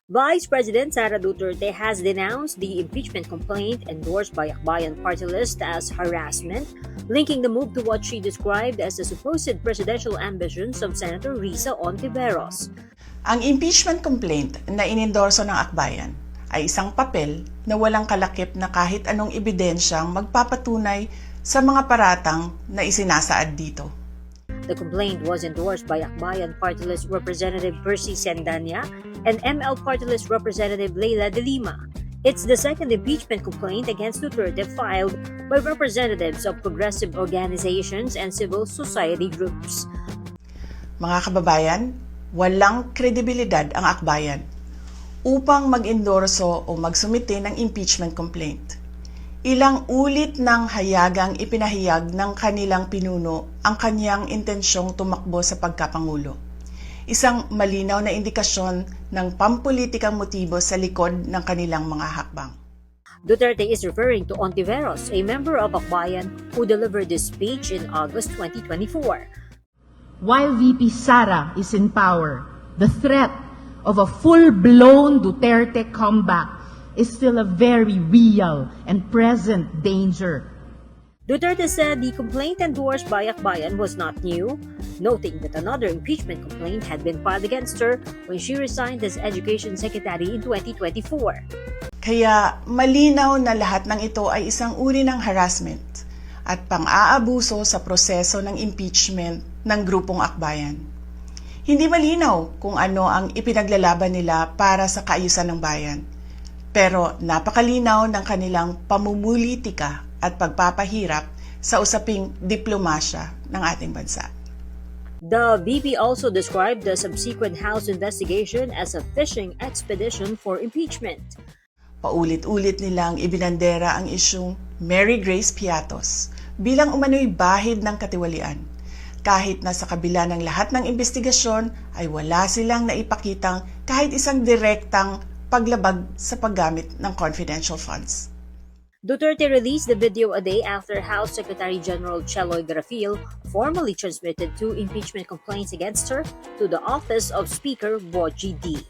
Vice President Sara Duterte has denounced the impeachment complaint endorsed by Akbayan party list as harassment, linking the move to what she described as the supposed presidential ambitions of Senator Risa Ontiveros. Ang impeachment complaint na inendorso ng Akbayan ay isang papel na walang kalakip na kahit anong ebidensyang magpapatunay sa mga paratang na isinasaad dito. The complaint was endorsed by Akbayan party list Representative Percy Sendanya and ML party list Representative Leila de Lima. It's the second impeachment complaint against Duterte filed by representatives of progressive organizations and civil society groups. Mga kababayan, walang kredibilidad ang Akbayan upang mag-endorso o magsumite ng impeachment complaint. Ilang ulit ng hayagang ipinahayag ng kanilang pinuno ang kanyang intensyong tumakbo sa pagkapangulo. Isang malinaw na indikasyon ng pampulitikang motibo sa likod ng kanilang mga hakbang. Duterte is referring to Ontiveros, a member of Akbayan who delivered this speech in August 2024. While VP Sara is in power, the threat of a full-blown Duterte comeback is still a very real and present danger. Duterte said the complaint endorsed by Akbayan was not new, noting that another impeachment complaint had been filed against her when she resigned as Education Secretary in 2024. Kaya malinaw na lahat ng ito ay isang uri ng harassment at pang-aabuso sa proseso ng impeachment ng grupong Akbayan. Hindi malinaw kung ano ang ipinaglalaban nila para sa kaayusan ng bayan. Pero napakalinaw ng kanilang pamumulitika at pagpapahirap sa usaping diplomasya ng ating bansa. The VP also described the subsequent House investigation as a fishing expedition for impeachment. Paulit-ulit nilang ibinandera ang isyung Mary Grace Piatos bilang umano'y bahid ng katiwalian. Kahit na sa kabila ng lahat ng investigasyon ay wala silang naipakitang kahit isang direktang paglabag sa paggamit ng confidential funds. Duterte released the video a day after House Secretary General Cheloy Garafil formally transmitted two impeachment complaints against her to the office of Speaker Boji D.